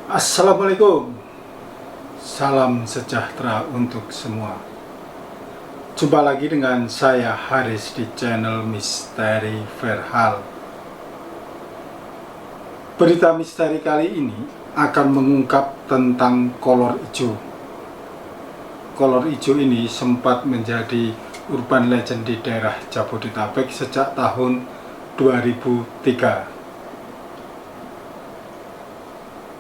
Assalamualaikum. Salam sejahtera untuk semua. Jumpa lagi dengan saya Haris di channel Misteri Verhal. Berita misteri kali ini akan mengungkap tentang kolor hijau. Kolor hijau ini sempat menjadi urban legend di daerah Jabodetabek sejak tahun 2003.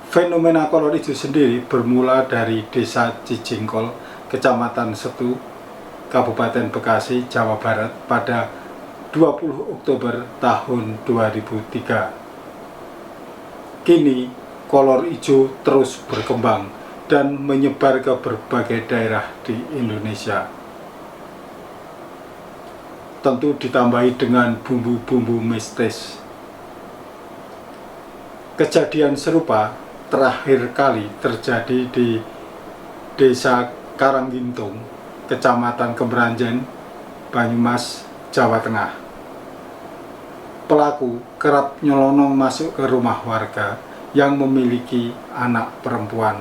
Fenomena kolor hijau sendiri bermula dari Desa Cijingkol, Kecamatan Setu, Kabupaten Bekasi, Jawa Barat pada 20 Oktober tahun 2003. Kini, kolor hijau terus berkembang dan menyebar ke berbagai daerah di Indonesia. Tentu ditambahi dengan bumbu-bumbu mistis. Kejadian serupa terakhir kali terjadi di Desa Karanggintung, Kecamatan Kemeranjen, Banyumas, Jawa Tengah. Pelaku kerap nyelonong masuk ke rumah warga yang memiliki anak perempuan.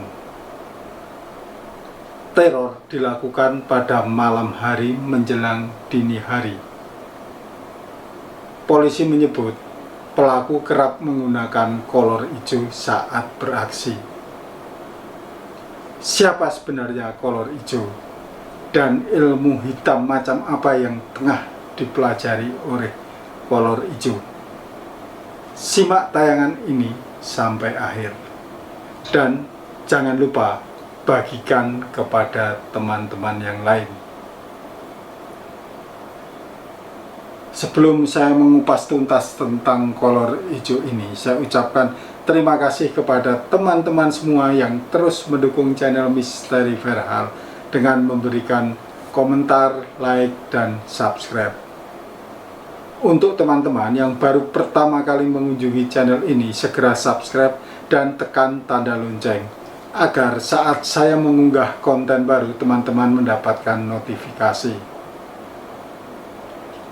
Teror dilakukan pada malam hari menjelang dini hari. Polisi menyebut pelaku kerap menggunakan kolor hijau saat beraksi. Siapa sebenarnya kolor hijau? Dan ilmu hitam macam apa yang tengah dipelajari oleh kolor hijau? Simak tayangan ini sampai akhir. Dan jangan lupa bagikan kepada teman-teman yang lain. Sebelum saya mengupas tuntas tentang kolor hijau ini, saya ucapkan terima kasih kepada teman-teman semua yang terus mendukung channel Misteri Verhal dengan memberikan komentar, like, dan subscribe. Untuk teman-teman yang baru pertama kali mengunjungi channel ini, segera subscribe dan tekan tanda lonceng agar saat saya mengunggah konten baru, teman-teman mendapatkan notifikasi.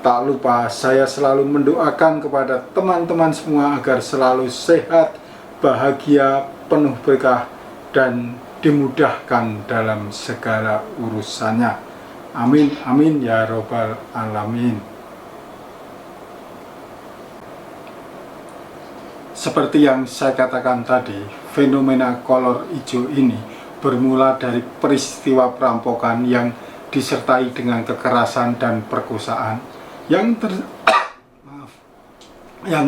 Tak lupa saya selalu mendoakan kepada teman-teman semua agar selalu sehat, bahagia, penuh berkah, dan dimudahkan dalam segala urusannya. Amin, amin ya robbal alamin. Seperti yang saya katakan tadi, fenomena kolor hijau ini bermula dari peristiwa perampokan yang disertai dengan kekerasan dan perkosaan yang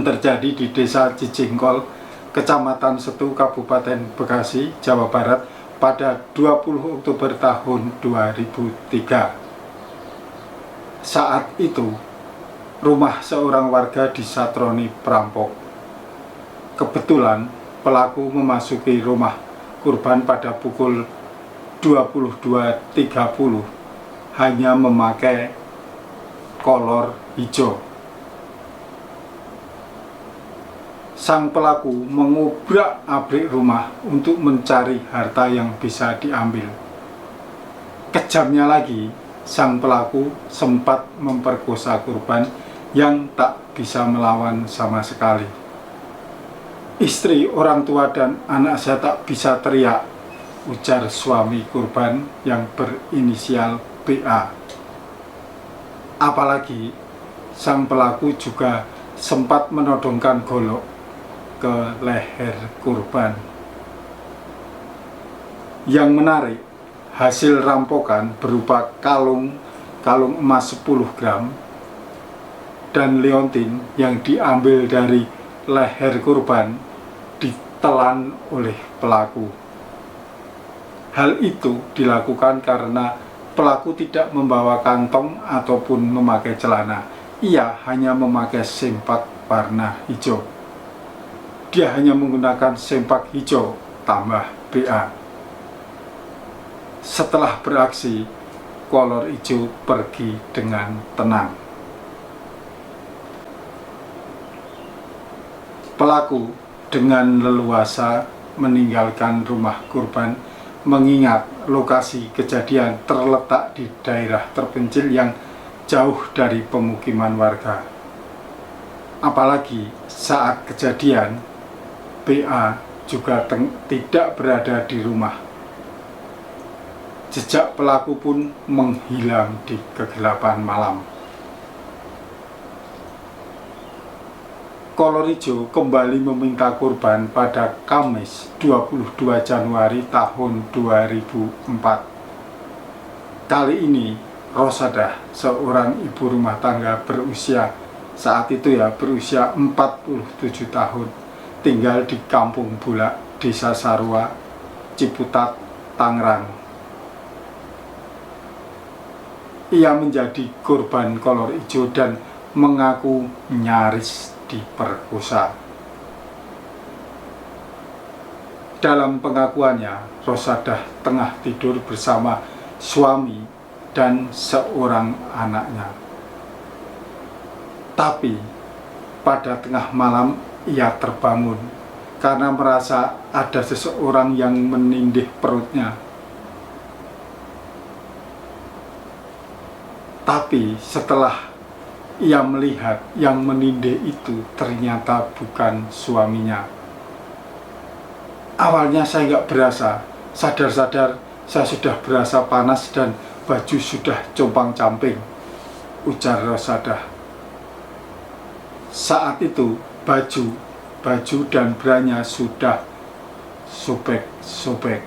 terjadi di Desa Cijingkol, Kecamatan Setu, Kabupaten Bekasi, Jawa Barat pada 20 Oktober tahun 2003. Saat itu, rumah seorang warga disatroni perampok. Kebetulan, pelaku memasuki rumah korban pada pukul 22.30 hanya memakai kolor hijau. Sang pelaku mengobrak-abrik rumah untuk mencari harta yang bisa diambil. Kejamnya lagi, sang pelaku sempat memperkosa korban yang tak bisa melawan sama sekali. Istri, orang tua, dan anak saya tak bisa teriak, ujar suami korban yang berinisial BA. Apalagi sang pelaku juga sempat menodongkan golok ke leher korban. Yang menarik, hasil rampokan berupa kalung emas 10 gram dan liontin yang diambil dari leher korban ditelan oleh pelaku. Hal itu dilakukan karena pelaku tidak membawa kantong ataupun memakai celana. Ia hanya memakai sempak warna hijau. Dia hanya menggunakan sempak hijau tambah BA. Setelah beraksi, kolor hijau pergi dengan tenang. Pelaku dengan leluasa meninggalkan rumah korban, mengingat lokasi kejadian terletak di daerah terpencil yang jauh dari pemukiman warga. Apalagi saat kejadian, BA juga tidak berada di rumah. Jejak pelaku pun menghilang di kegelapan malam. Kolor Ijo kembali meminta korban pada Kamis 22 Januari tahun 2004. Kali ini Rosadah, seorang ibu rumah tangga berusia saat itu berusia 47 tahun, tinggal di Kampung Bulak, Desa Sarua, Ciputat, Tangerang. Ia menjadi korban kolor ijo dan mengaku nyaris diperkosa. Dalam pengakuannya, Rosadah tengah tidur bersama suami dan seorang anaknya. Tapi pada tengah malam ia terbangun karena merasa ada seseorang yang menindih perutnya. Tapi setelah ia melihat yang menindih itu ternyata bukan suaminya. Awalnya saya nggak berasa, sadar-sadar saya sudah berasa panas dan baju sudah compang-camping, ujar Rosadah. Saat itu baju dan branya sudah sobek-sobek.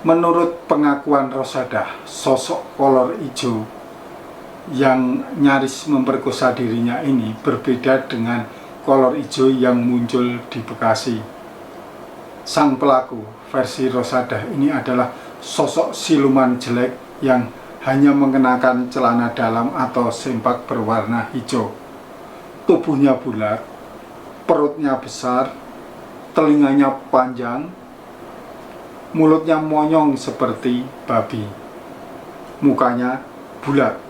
Menurut pengakuan Rosadah, sosok kolor ijo yang nyaris memperkosa dirinya ini berbeda dengan kolor ijo yang muncul di Bekasi. Sang pelaku versi Rosadah ini adalah sosok siluman jelek yang hanya mengenakan celana dalam atau sempak berwarna hijau. Tubuhnya bulat, perutnya besar, telinganya panjang, mulutnya monyong seperti babi, mukanya bulat,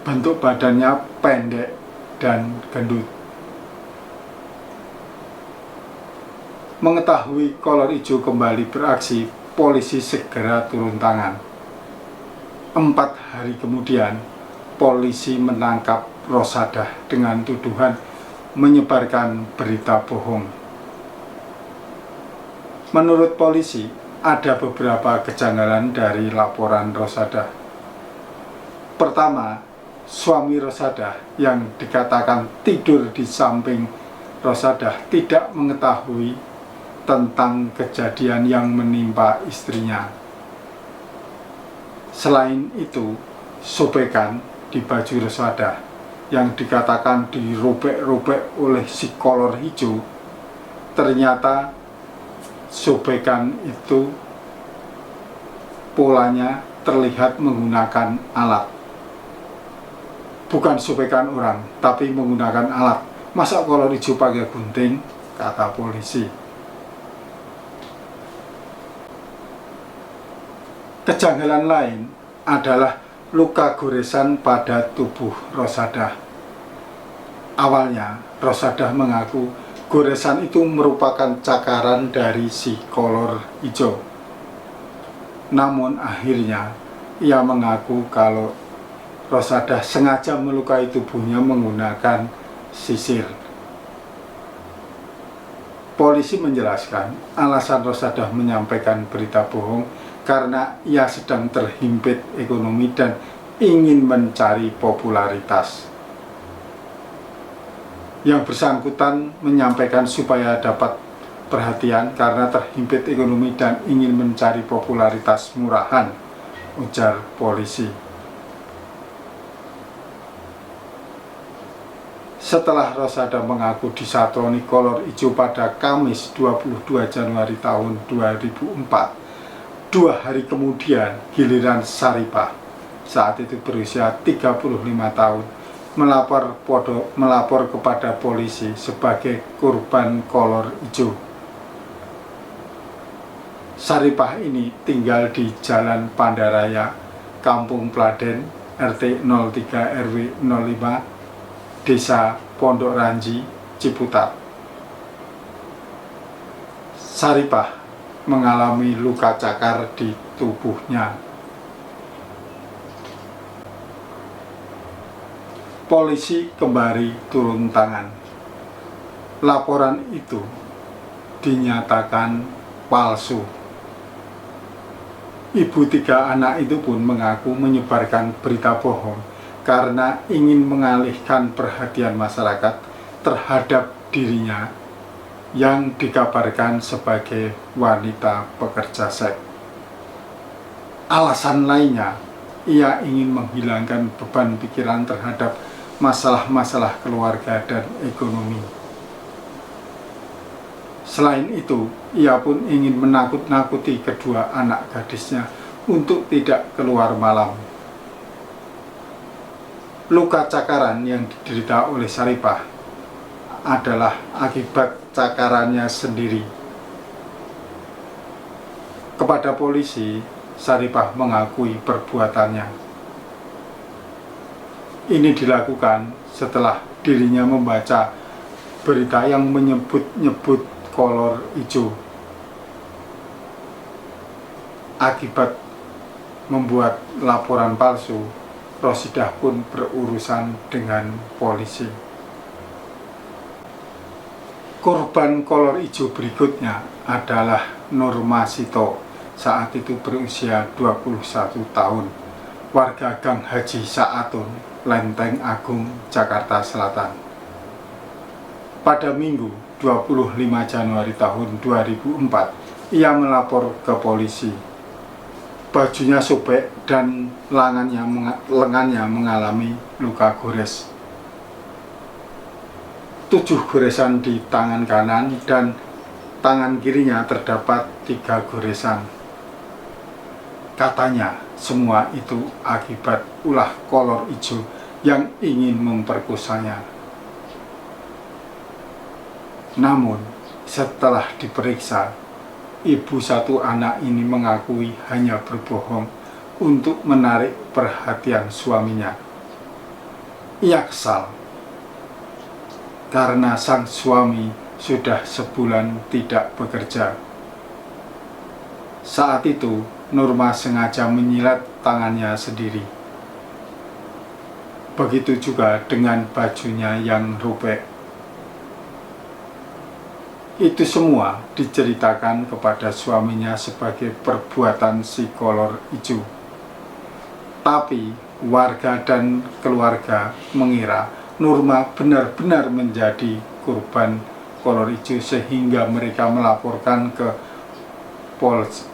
bentuk badannya pendek dan gendut. Mengetahui kolor ijo kembali beraksi, polisi segera turun tangan. 4 hari kemudian, polisi menangkap Rosadah dengan tuduhan menyebarkan berita bohong. Menurut polisi, ada beberapa kejanggalan dari laporan Rosadah. Pertama, suami Rosadah yang dikatakan tidur di samping Rosadah tidak mengetahui tentang kejadian yang menimpa istrinya. Selain itu, sobekan di baju Rosadah yang dikatakan dirobek-robek oleh si kolor hijau, ternyata sobekan itu polanya terlihat menggunakan alat. Bukan sobekan orang, tapi menggunakan alat. Masa kolor hijau pakai gunting, kata polisi. Kejanggalan lain adalah luka goresan pada tubuh Rosadah. Awalnya, Rosadah mengaku goresan itu merupakan cakaran dari si kolor hijau. Namun akhirnya, ia mengaku kalau Rosadah sengaja melukai tubuhnya menggunakan sisir. Polisi menjelaskan alasan Rosadah menyampaikan berita bohong karena ia sedang terhimpit ekonomi dan ingin mencari popularitas. Yang bersangkutan menyampaikan supaya dapat perhatian karena terhimpit ekonomi dan ingin mencari popularitas murahan, ujar polisi. Setelah Rosadah mengaku disatroni kolor ijo pada Kamis 22 Januari tahun 2004, 2 hari kemudian giliran Saripah, saat itu berusia 35 tahun, melapor kepada polisi sebagai korban kolor ijo. Saripah ini tinggal di Jalan Pandaraya, Kampung Pladen, RT 03 RW 05, Desa Pondok Ranji, Ciputat. Saripah mengalami luka cakar di tubuhnya. polisi kembali turun tangan. Laporan itu dinyatakan palsu. Ibu 3 anak itu pun mengaku menyebarkan berita bohong karena ingin mengalihkan perhatian masyarakat terhadap dirinya yang dikabarkan sebagai wanita pekerja seks. Alasan lainnya, ia ingin menghilangkan beban pikiran terhadap masalah-masalah keluarga dan ekonomi. Selain itu, ia pun ingin menakut-nakuti kedua anak gadisnya untuk tidak keluar malam. Luka cakaran yang diderita oleh Saripah adalah akibat cakarannya sendiri. Kepada polisi, Saripah mengakui perbuatannya. Ini dilakukan setelah dirinya membaca berita yang menyebut-nyebut kolor hijau. Akibat membuat laporan palsu, Rosidah pun berurusan dengan polisi. Korban kolor hijau berikutnya adalah Nurma Sito, saat itu berusia 21 tahun, warga Gang Haji Saatun, Lenteng Agung, Jakarta Selatan. Pada Minggu 25 Januari tahun 2004, ia melapor ke polisi. Bajunya sobek dan lengannya mengalami luka gores. 7 goresan di tangan kanan dan tangan kirinya terdapat 3 goresan. Katanya semua itu akibat ulah kolor hijau yang ingin memperkosanya. Namun setelah diperiksa, ibu 1 anak ini mengakui hanya berbohong untuk menarik perhatian suaminya. Ia kesal karena sang suami sudah sebulan tidak bekerja. Saat itu, Nurma sengaja menyilet tangannya sendiri. Begitu juga dengan bajunya yang robek. Itu semua diceritakan kepada suaminya sebagai perbuatan si kolor hijau. Tapi warga dan keluarga mengira Nurma benar-benar menjadi korban kolor hijau sehingga mereka melaporkan ke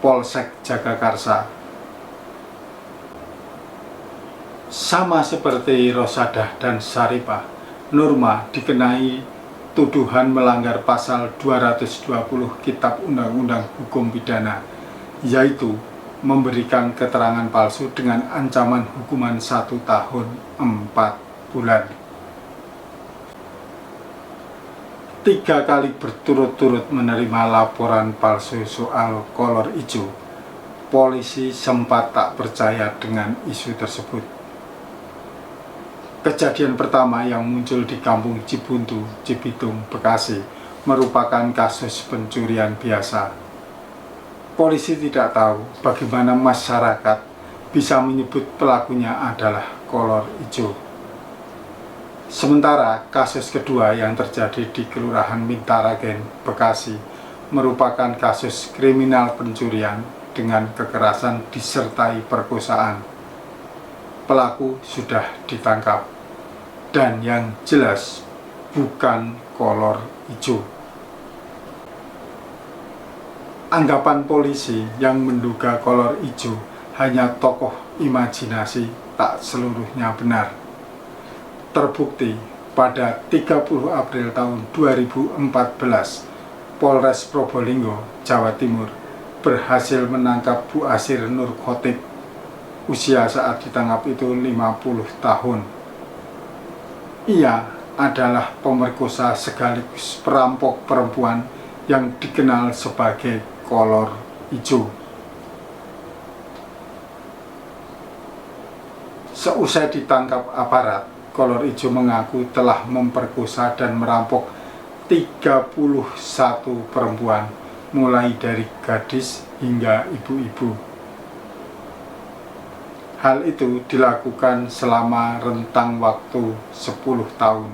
Polsek Jagakarsa. Sama seperti Rosadah dan Saripah, Nurma dikenai tuduhan melanggar pasal 220 Kitab Undang-Undang Hukum Pidana, yaitu memberikan keterangan palsu dengan ancaman hukuman 1 tahun 4 bulan. 3 kali berturut-turut menerima laporan palsu soal kolor hijau, polisi sempat tak percaya dengan isu tersebut. Kejadian pertama yang muncul di Kampung Cibuntu, Cibitung, Bekasi merupakan kasus pencurian biasa. Polisi tidak tahu bagaimana masyarakat bisa menyebut pelakunya adalah kolor hijau. Sementara kasus kedua yang terjadi di Kelurahan Mintaragen, Bekasi merupakan kasus kriminal pencurian dengan kekerasan disertai perkosaan. Pelaku sudah ditangkap dan yang jelas bukan kolor hijau. Anggapan polisi yang menduga kolor hijau hanya tokoh imajinasi tak seluruhnya benar. Terbukti pada 30 April tahun 2014, Polres Probolinggo, Jawa Timur berhasil menangkap Bu Asir Nur Khotib. Usia saat ditangkap itu 50 tahun. Ia adalah pemerkosa sekaligus perampok perempuan yang dikenal sebagai kolor hijau. Seusai ditangkap aparat, kolor hijau mengaku telah memperkosa dan merampok 31 perempuan, mulai dari gadis hingga ibu-ibu. Hal itu dilakukan selama rentang waktu 10 tahun.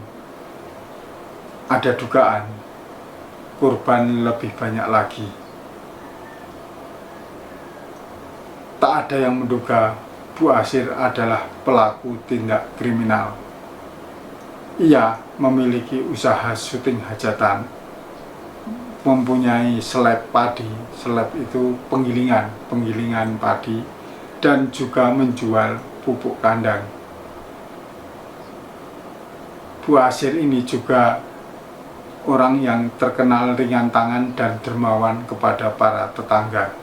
Ada dugaan korban lebih banyak lagi. Tak ada yang menduga Bu Asir adalah pelaku tindak kriminal. Ia memiliki usaha syuting hajatan, mempunyai slab padi. Slab itu penggilingan padi, dan juga menjual pupuk kandang. Bu Asir ini juga orang yang terkenal ringan tangan dan dermawan kepada para tetangga.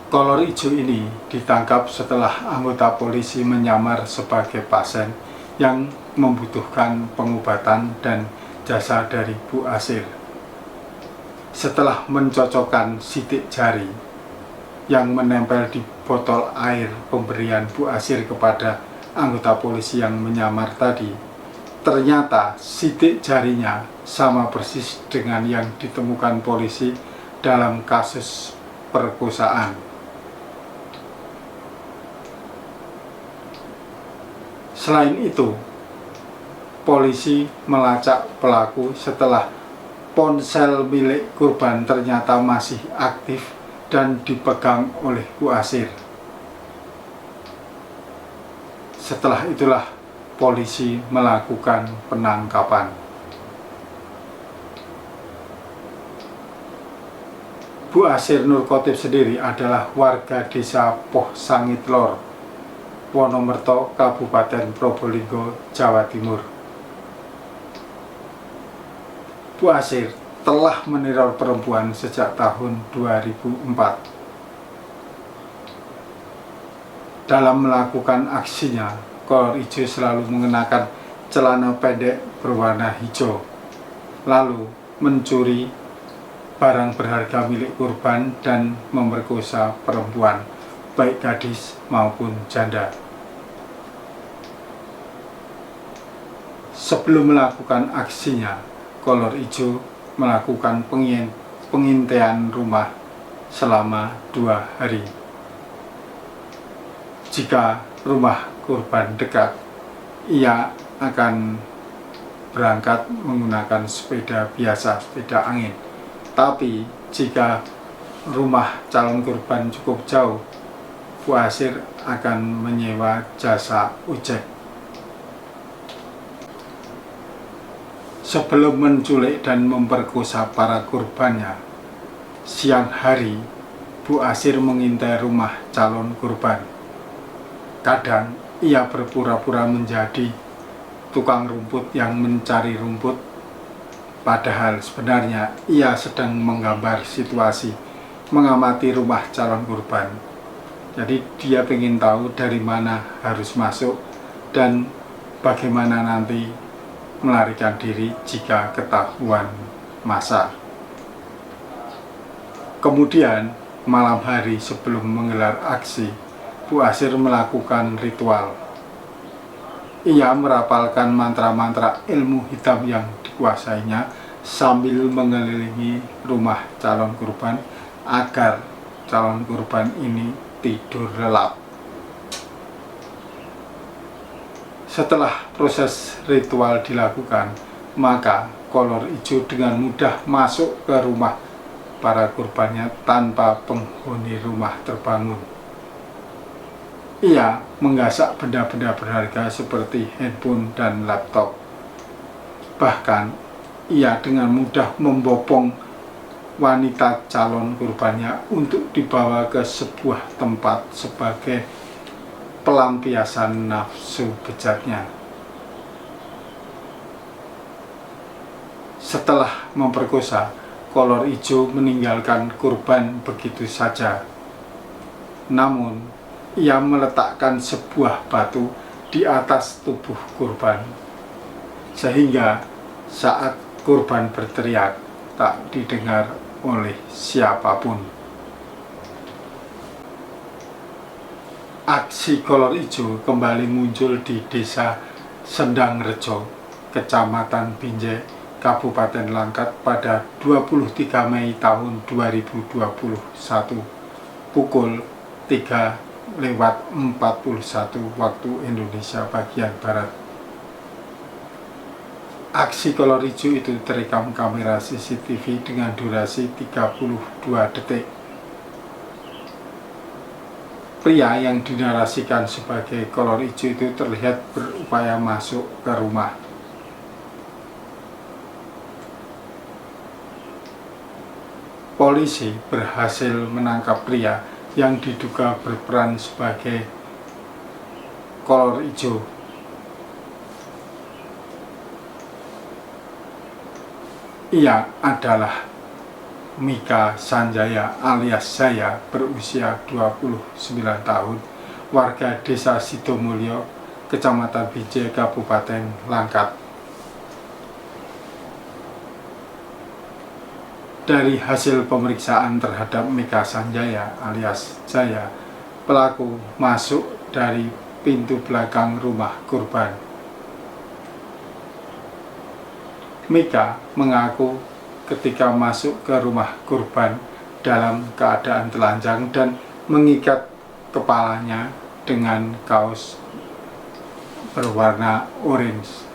Kolor hijau ini ditangkap setelah anggota polisi menyamar sebagai pasien yang membutuhkan pengobatan dan jasa dari Bu Asir. Setelah mencocokkan sidik jari yang menempel di botol air pemberian Bu Asir kepada anggota polisi yang menyamar tadi, ternyata sidik jarinya sama persis dengan yang ditemukan polisi dalam kasus perkosaan. Selain itu, polisi melacak pelaku setelah ponsel milik korban ternyata masih aktif dan dipegang oleh Bu Asir. Setelah itulah polisi melakukan penangkapan. Bu Asir Nur Kotip sendiri adalah warga desa Poh Sangit Lor, Wonomerto, Kabupaten Probolinggo, Jawa Timur. Bu Asir telah meneror perempuan sejak tahun 2004. Dalam melakukan aksinya, kolor hijau selalu mengenakan celana pendek berwarna hijau, lalu mencuri barang berharga milik korban dan memerkosa perempuan, baik gadis maupun janda. Sebelum melakukan aksinya, kolor hijau melakukan pengintaian rumah selama 2 hari. Jika rumah korban dekat, ia akan berangkat menggunakan sepeda biasa, sepeda angin. Tapi jika rumah calon korban cukup jauh, Bu Asir akan menyewa jasa ojek. Sebelum menculik dan memperkosa para korbannya, siang hari Bu Asir mengintai rumah calon korban. Kadang ia berpura-pura menjadi tukang rumput yang mencari rumput, padahal sebenarnya ia sedang menggambar situasi, mengamati rumah calon korban. Jadi dia ingin tahu dari mana harus masuk dan bagaimana nanti melarikan diri jika ketahuan massa. Kemudian malam hari sebelum menggelar aksi, Bu Asir melakukan ritual. Ia merapalkan mantra-mantra ilmu hitam yang dikuasainya sambil mengelilingi rumah calon korban agar calon korban ini tidur lelap. Setelah proses ritual dilakukan, maka kolor hijau dengan mudah masuk ke rumah para korbannya tanpa penghuni rumah terbangun. Ia menggasak benda-benda berharga seperti handphone dan laptop. Bahkan, ia dengan mudah membopong wanita calon korbannya untuk dibawa ke sebuah tempat sebagai pelampiasan nafsu bejatnya. Setelah memperkosa, kolor hijau meninggalkan korban begitu saja. Namun, ia meletakkan sebuah batu di atas tubuh korban, sehingga saat korban berteriak tak didengar oleh siapapun. Aksi kolor hijau kembali muncul di desa Sendangrejo, Kecamatan Binjai, Kabupaten Langkat pada 23 Mei tahun 2021. pukul 3:41 waktu Indonesia bagian Barat. Aksi kolor hijau itu terekam kamera CCTV dengan durasi 32 detik. Pria yang dinarasikan sebagai kolor hijau itu terlihat berupaya masuk ke rumah. Polisi berhasil menangkap pria yang diduga berperan sebagai kolor hijau. Ia adalah Mika Sanjaya alias Jaya, berusia 29 tahun, warga Desa Sidomulyo, Kecamatan Bijeh, Kabupaten Langkat. Dari hasil pemeriksaan terhadap Mika Sanjaya alias Jaya, pelaku masuk dari pintu belakang rumah korban. Mika mengaku ketika masuk ke rumah korban dalam keadaan telanjang dan mengikat kepalanya dengan kaos berwarna orange.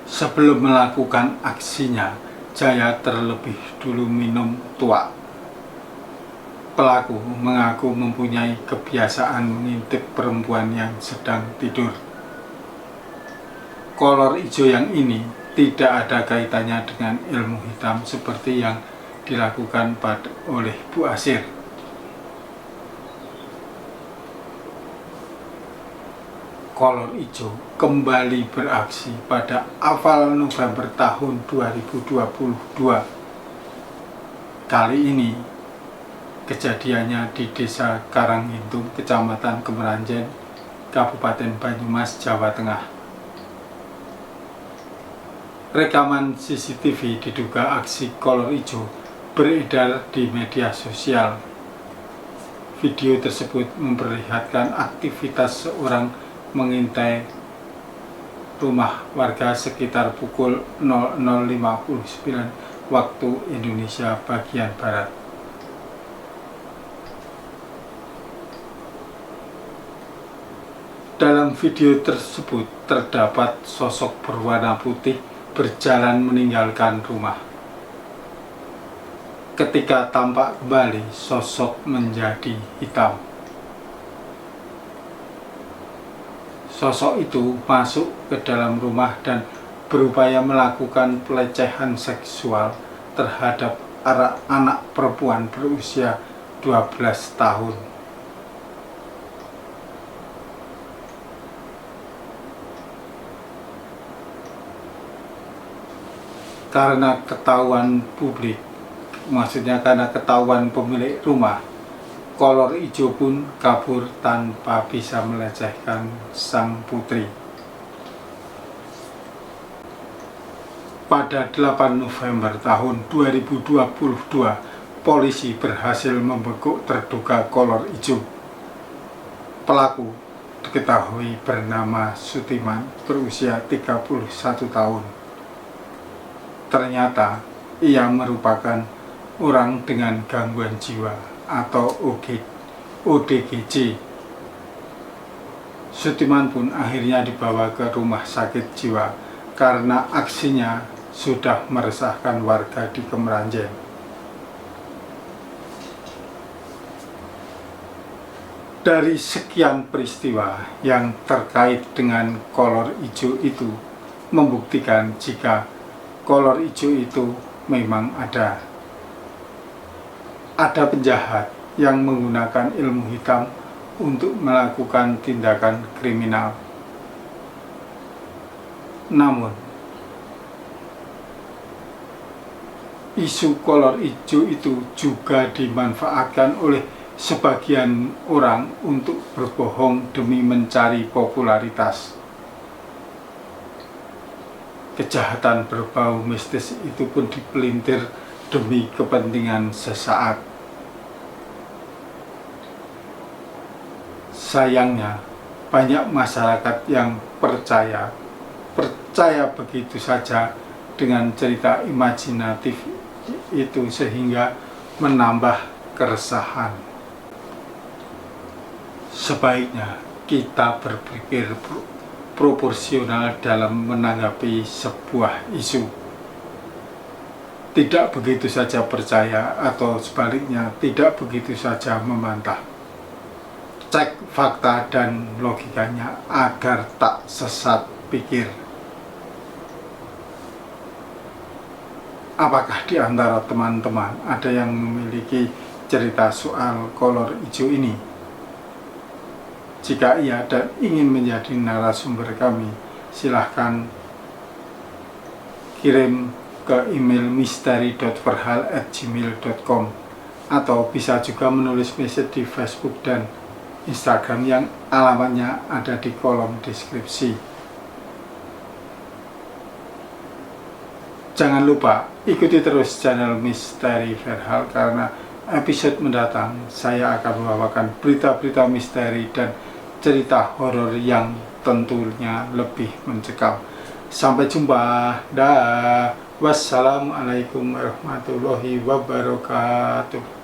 Sebelum melakukan aksinya, Jaya terlebih dulu minum tuak. Pelaku mengaku mempunyai kebiasaan mengintip perempuan yang sedang tidur. Kolor hijau yang ini tidak ada kaitannya dengan ilmu hitam seperti yang dilakukan oleh Bu Asir. Kolor hijau kembali beraksi pada awal November tahun 2022. Kali ini kejadiannya di Desa Karanggintung, Kecamatan Kemeranjen, Kabupaten Banyumas, Jawa Tengah. Rekaman CCTV diduga aksi kolor hijau beredar di media sosial. Video tersebut memperlihatkan aktivitas seorang mengintai rumah warga sekitar pukul 00.59 waktu Indonesia bagian Barat. Dalam video tersebut terdapat sosok berwarna putih berjalan meninggalkan rumah. Ketika tampak kembali, sosok menjadi hitam. Sosok itu masuk ke dalam rumah dan berupaya melakukan pelecehan seksual terhadap anak perempuan berusia 12 tahun. Karena ketahuan publik, maksudnya karena ketahuan pemilik rumah, kolor hijau pun kabur tanpa bisa melecehkan sang putri. Pada 8 November tahun 2022, polisi berhasil membekuk terduga kolor hijau. Pelaku diketahui bernama Sutiman, berusia 31 tahun. Ternyata ia merupakan orang dengan gangguan jiwa atau ODGJ. Sutiman pun akhirnya dibawa ke rumah sakit jiwa karena aksinya sudah meresahkan warga di Kemeranjen. Dari sekian peristiwa yang terkait dengan kolor hijau itu membuktikan jika kolor hijau itu memang ada. Ada penjahat yang menggunakan ilmu hitam untuk melakukan tindakan kriminal. Namun, isu kolor hijau itu juga dimanfaatkan oleh sebagian orang untuk berbohong demi mencari popularitas. Kejahatan berbau mistis itu pun dipelintir demi kepentingan sesaat. Sayangnya, banyak masyarakat yang percaya begitu saja dengan cerita imajinatif itu sehingga menambah keresahan. Sebaiknya kita berpikir proporsional dalam menanggapi sebuah isu. Tidak begitu saja percaya atau sebaliknya tidak begitu saja membantah. Cek fakta dan logikanya agar tak sesat pikir. Apakah di antara teman-teman ada yang memiliki cerita soal kolor hijau ini? Jika iya dan ingin menjadi narasumber kami, silahkan kirim ke email misteri.verhal@gmail.com atau bisa juga menulis message di Facebook dan Instagram yang alamatnya ada di kolom deskripsi. Jangan lupa ikuti terus channel Misteri Verhal karena episode mendatang saya akan membawakan berita-berita misteri dan cerita horor yang tentunya lebih mencekam. Sampai jumpa. Dah. Wassalamualaikum warahmatullahi wabarakatuh.